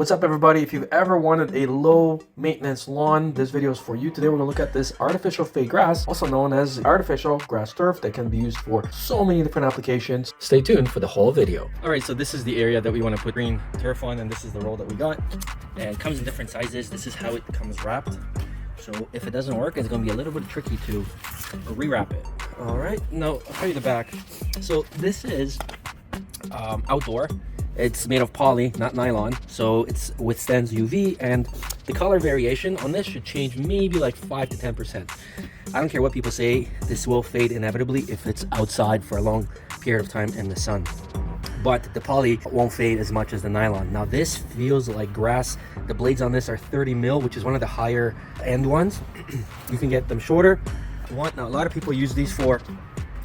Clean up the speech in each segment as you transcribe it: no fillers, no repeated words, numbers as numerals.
What's up everybody? If you've ever wanted a low maintenance lawn, this video is for you. Today we're going to look at this artificial fake grass, also known as artificial grass turf, that can be used for so many different applications. Stay tuned for the whole video. Alright, so this is the area that we want to put green turf on, and this is the roll that we got. And it comes in different sizes. This is how it comes wrapped. So if it doesn't work, it's going to be a little bit tricky to rewrap it. Alright, now I'll show you the back. So this is outdoor. It's made of poly, not nylon, so it withstands UV, and the color variation on this should change maybe like 5 to 10%. I don't care what people say, this will fade inevitably if it's outside for a long period of time in the sun. But the poly won't fade as much as the nylon. Now this feels like grass. The blades on this are 30 mil, which is one of the higher end ones. You can get them shorter if you want. Now a lot of people use these for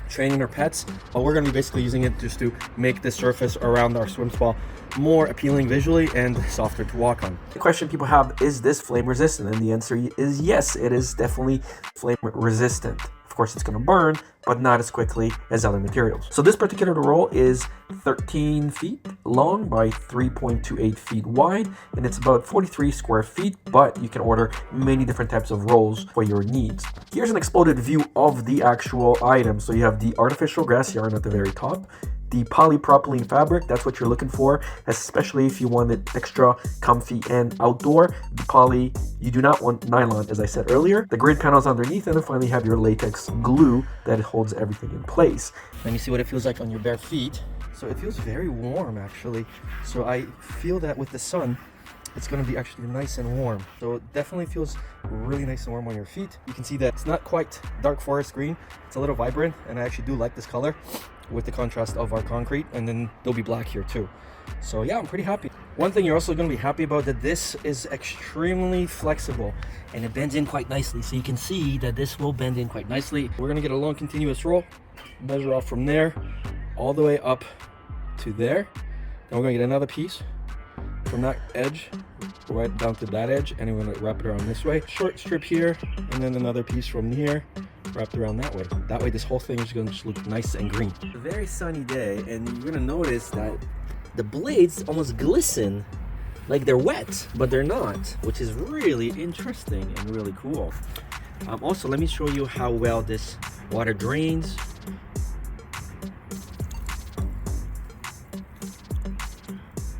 training their pets, but we're going to be basically using it just to make the surface around our swim spa more appealing visually and softer to walk on. The question people have, is this flame resistant? And the answer is yes, it is definitely flame resistant. Of course, it's going to burn, but not as quickly as other materials. So this particular roll is 13 feet long by 3.28 feet wide, and it's about 43 square feet, but you can order many different types of rolls for your needs. Here's an exploded view of the actual item. So you have the artificial grass yarn at the very top, the polypropylene fabric, that's what you're looking for, especially if you want it extra comfy and outdoor. The poly, you do not want nylon, as I said earlier. The grid panels underneath, and then finally have your latex glue that holds everything in place. Let me see what it feels like on your bare feet. So it feels very warm actually. So I feel that with the sun, it's going to be actually nice and warm. So it definitely feels really nice and warm on your feet. You can see that it's not quite dark forest green. It's a little vibrant, and I actually do like this color with the contrast of our concrete, and then there'll be black here too. So yeah, I'm pretty happy. One thing you're also going to be happy about, that this is extremely flexible and it bends in quite nicely. So you can see that this will bend in quite nicely. We're going to get a long continuous roll, measure off from there all the way up to there. Then we're going to get another piece from that edge right down to that edge, and we're going to wrap it around this way. Short strip here, and then another piece from here wrapped around that way. That way this whole thing is going to just look nice and green. A very sunny day, and you're going to notice that the blades almost glisten like they're wet, but they're not, which is really interesting and really cool. Also, let me show you how well this water drains.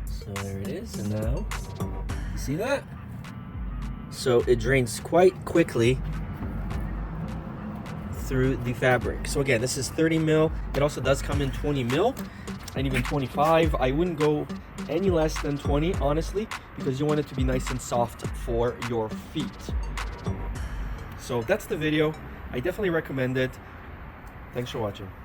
So there it is, and now you see that? So it drains quite quickly through the fabric. So again, this is 30 mil. It also does come in 20 mil and even 25. I wouldn't go any less than 20, honestly, because you want it to be nice and soft for your feet. So that's the video. I definitely recommend it. Thanks for watching.